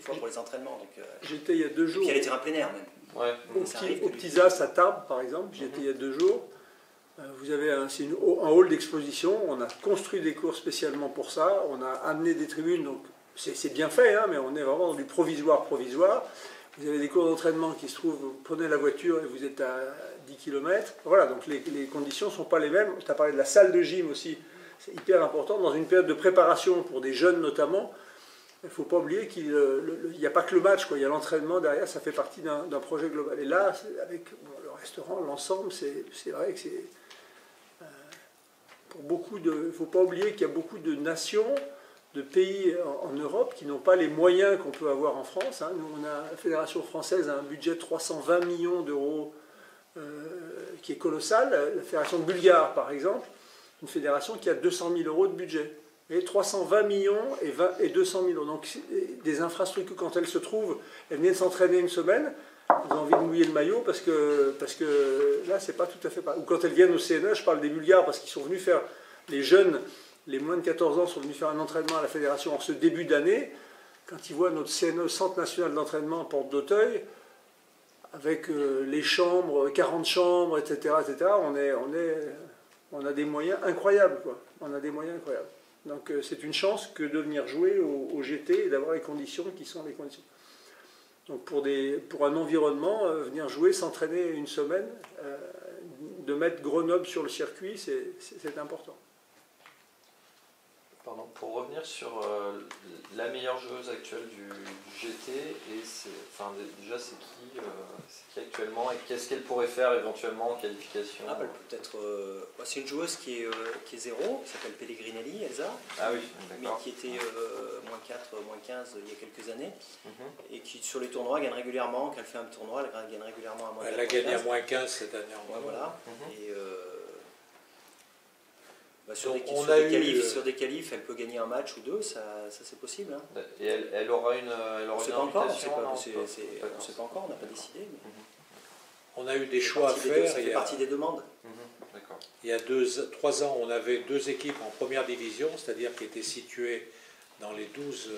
fois pour les entraînements. J'étais il y a 2 jours. Et puis il y a les terrains plein air même. Au Petit As à Tarbes par exemple, j'étais il y a 2 jours. Vous avez un hall d'exposition, on a construit des cours spécialement pour ça, on a amené des tribunes, donc c'est bien fait, hein, mais on est vraiment dans du provisoire. Vous avez des cours d'entraînement qui se trouvent, vous prenez la voiture et vous êtes à 10 km. Voilà, donc les conditions ne sont pas les mêmes. Tu as parlé de la salle de gym aussi, c'est hyper important. Dans une période de préparation pour des jeunes notamment, il ne faut pas oublier qu'il n'y a pas que le match, quoi. Il y a l'entraînement derrière, ça fait partie d'un projet global. Et là, avec le restaurant, l'ensemble, c'est vrai que il ne faut pas oublier qu'il y a beaucoup de nations, de pays en Europe qui n'ont pas les moyens qu'on peut avoir en France. Hein. Nous, la Fédération française a un budget de 320 millions d'euros qui est colossal. La Fédération bulgare, par exemple, une fédération qui a 200 000 euros de budget. Et 320 millions et 200 000 euros. Donc des infrastructures, quand elles se trouvent, elles viennent s'entraîner une semaine, elles ont envie de mouiller le maillot parce que là, c'est pas tout à fait pareil. Ou quand elles viennent au CNE, je parle des Bulgares parce qu'ils sont venus faire, les jeunes, les moins de 14 ans sont venus faire un entraînement à la fédération en ce début d'année. Quand ils voient notre CNE, Centre National d'Entraînement en Porte d'Auteuil, avec les chambres, 40 chambres, etc., on a des moyens incroyables, quoi. On a des moyens incroyables. Donc c'est une chance que de venir jouer au GT et d'avoir les conditions qui sont les conditions. Donc pour un environnement, venir jouer, s'entraîner une semaine, de mettre Grenoble sur le circuit, c'est important. Pardon, pour revenir sur la meilleure joueuse actuelle du GT, déjà c'est qui actuellement et qu'est-ce qu'elle pourrait faire éventuellement en qualification? C'est une joueuse qui est zéro, qui s'appelle Pellegrinelli, Elsa, mais qui était moins 4, moins 15 il y a quelques années, et qui sur les tournois gagne régulièrement, quand elle fait un tournoi, elle gagne régulièrement à moins 4. Elle a gagné à moins 15 cette année. Voilà. Et, sur des qualifs, elle peut gagner un match ou deux, ça c'est possible. Hein. Et elle aura une invitation? On ne sait pas encore, on n'a pas décidé. Mais... On a eu des choix à faire. Ça fait partie des demandes. Il y a 3 ans, on avait 2 équipes en première division, c'est-à-dire qui étaient situées dans les 12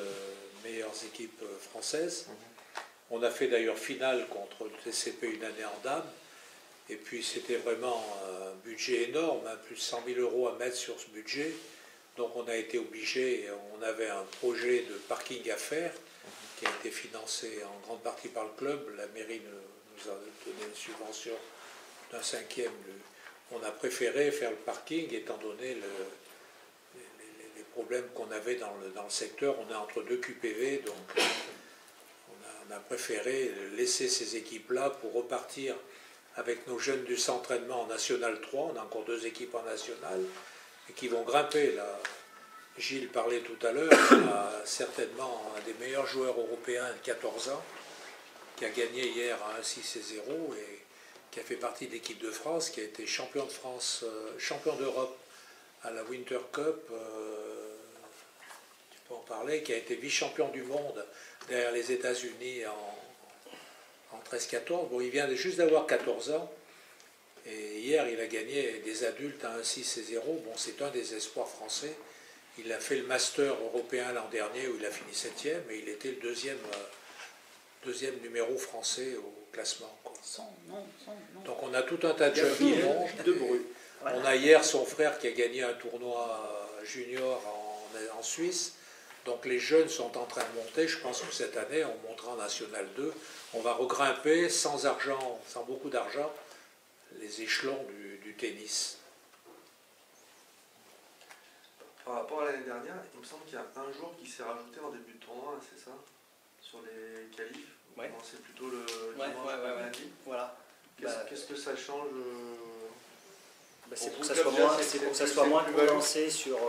meilleures équipes françaises. On a fait d'ailleurs finale contre le TCP une année en dames. Et puis c'était vraiment un budget énorme, hein, plus de 100 000 euros à mettre sur ce budget. Donc on a été obligé, on avait un projet de parking à faire qui a été financé en grande partie par le club. La mairie nous a donné une subvention d'un 5e. On a préféré faire le parking étant donné les problèmes qu'on avait dans le secteur. On est entre 2 QPV, donc on a préféré laisser ces équipes-là pour repartir avec nos jeunes du centre d'entraînement en National 3, on a encore 2 équipes en National, et qui vont grimper. Là, Gilles parlait tout à l'heure, on a certainement un des meilleurs joueurs européens de 14 ans, qui a gagné hier à 1-6 et 0, et qui a fait partie de l'équipe de France, qui a été champion de France, champion d'Europe à la Winter Cup, tu peux en parler, qui a été vice-champion du monde derrière les États-Unis en 13-14, bon, il vient juste d'avoir 14 ans, et hier il a gagné des adultes à 1-6 et 0, bon, c'est un des espoirs français, il a fait le Master européen l'an dernier où il a fini 7e, et il était le deuxième numéro français au classement, quoi. Donc on a tout un tas de jeunes qui montent, on a hier son frère qui a gagné un tournoi junior en Suisse. Donc les jeunes sont en train de monter. Je pense que cette année, on montera en National 2. On va regrimper sans argent, sans beaucoup d'argent, les échelons du tennis. Par rapport à l'année dernière, il me semble qu'il y a un jour qui s'est rajouté en début de tournoi, c'est ça? Sur les qualifs. Ouais. C'est plutôt le dimanche lundi. Voilà. Qu'est-ce que ça change? C'est pour que ça soit moins condensé sur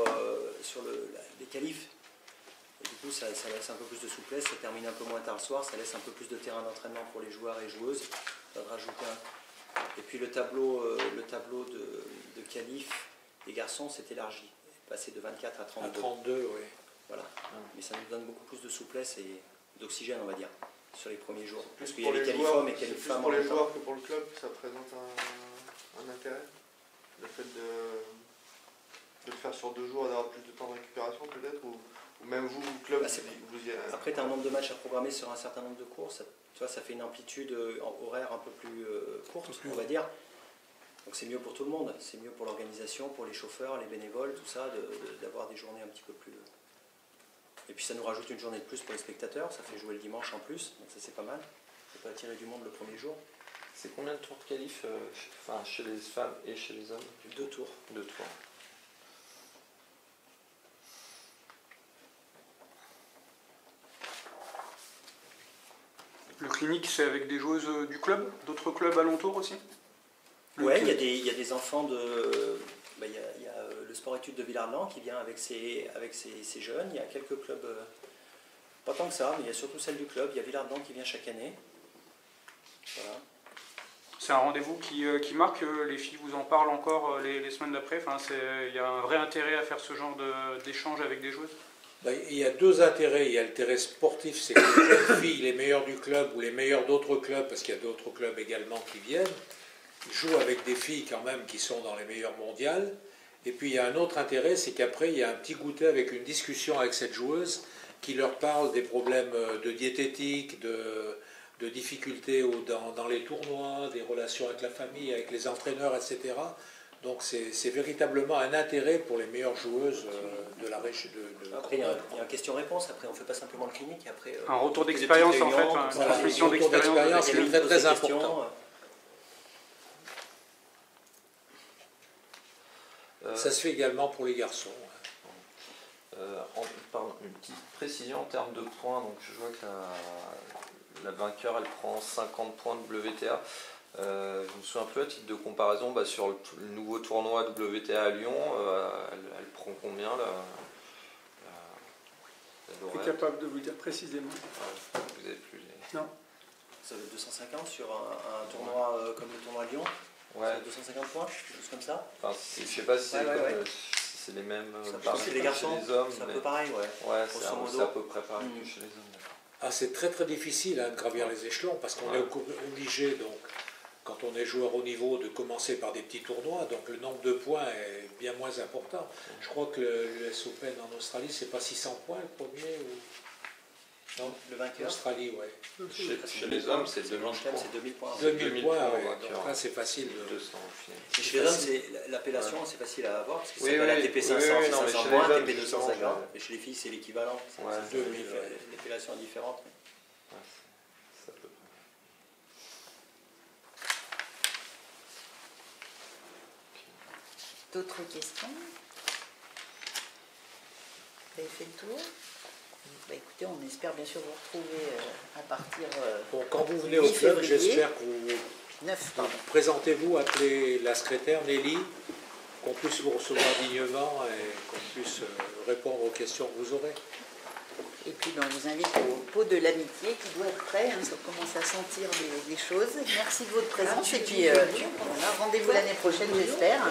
les qualifs. Et du coup, ça laisse un peu plus de souplesse, ça termine un peu moins tard le soir, ça laisse un peu plus de terrain d'entraînement pour les joueurs et joueuses. Ça va rajouter Et puis le tableau de qualif des garçons s'est élargi, passé de 24 à 32. À 32, oui. Voilà. Mais ça nous donne beaucoup plus de souplesse et d'oxygène, on va dire, sur les premiers jours. Plus qu'il y a les qualifs hommes et qualifs femmes. Pour les joueurs que pour le club, ça présente un intérêt. Le fait de le faire sur 2 jours, d'avoir plus de temps de récupération peut-être, ou même vous, club, vous y allez. Après, tu as un nombre de matchs à programmer sur un certain nombre de courses. Tu vois, ça fait une amplitude horaire un peu plus courte, on va dire. Donc c'est mieux pour tout le monde. C'est mieux pour l'organisation, pour les chauffeurs, les bénévoles, tout ça, d'avoir des journées un petit peu plus... Et puis ça nous rajoute une journée de plus pour les spectateurs. Ça fait jouer le dimanche en plus, donc ça c'est pas mal. Ça peut attirer du monde le premier jour. C'est combien de tours de qualif chez les femmes et chez les hommes? 2 tours. 2 tours. Le clinique, c'est avec des joueuses du club, d'autres clubs alentours aussi? Ouais, il y a des enfants de... Il y a le sport-études de Villard-de-Lans qui vient avec ses jeunes. Il y a quelques clubs, pas tant que ça, mais il y a surtout celle du club. Il y a Villard-de-Lans qui vient chaque année. Voilà. C'est un rendez-vous qui marque, les filles vous en parlent encore les semaines d'après. Enfin, il y a un vrai intérêt à faire ce genre d'échange avec des joueuses. Il y a deux intérêts. Il y a l'intérêt sportif, c'est que les jeunes filles, les meilleures du club ou les meilleures d'autres clubs, parce qu'il y a d'autres clubs également qui viennent, jouent avec des filles quand même qui sont dans les meilleures mondiales. Et puis il y a un autre intérêt, c'est qu'après il y a un petit goûter avec une discussion avec cette joueuse qui leur parle des problèmes de diététique, de difficultés dans les tournois, des relations avec la famille, avec les entraîneurs, etc. Donc c'est véritablement un intérêt pour les meilleures joueuses de la région. Après il y a un question-réponse, après on ne fait pas simplement le clinique. Après, un retour d'expérience en fait, une transmission d'expérience, c'est très très important. Ça se fait également pour les garçons. Une petite précision en termes de points, donc je vois que la vainqueur elle prend 50 points de WTA. Je me souviens un peu à titre de comparaison, sur le nouveau tournoi WTA à Lyon, elle prend combien la Je suis capable de vous dire précisément. Vous avez plus les... Non. Ça veut 250 sur un tournoi comme le tournoi à Lyon. Ouais. 250 points, quelque chose comme ça. Enfin, je sais pas si c'est les mêmes chez les garçons, chez les hommes. C'est un peu pareil, ouais. Ouais, c'est à peu près pareil que chez les hommes. C'est très très difficile de gravir les échelons parce qu'on est obligé, donc, quand on est joueur au niveau, de commencer par des petits tournois, donc le nombre de points est bien moins important. Je crois que l'US Open en Australie, c'est pas 600 points le premier ou... Non, le vainqueur. Australie, ouais. Chez les hommes, c'est 2000 points. C'est 2000 points. 2000 points, ouais. Donc là, c'est facile. 200 Et chez les hommes, l'appellation, c'est facile à avoir, parce que c'est la TP 500, c'est 500 points, TP 250. Et chez les filles, c'est l'équivalent. L'appellation est différente. D'autres questions? Vous avez fait le tour? Écoutez, on espère bien sûr vous retrouver à partir quand vous venez au club, j'espère que vous présentez-vous, appelez la secrétaire Nelly, qu'on puisse vous recevoir dignement et qu'on puisse répondre aux questions que vous aurez. Et puis on vous invite au pot de l'amitié qui doit être prêt, ça commence à sentir les choses. Merci de votre présence et puis rendez-vous l'année prochaine, j'espère.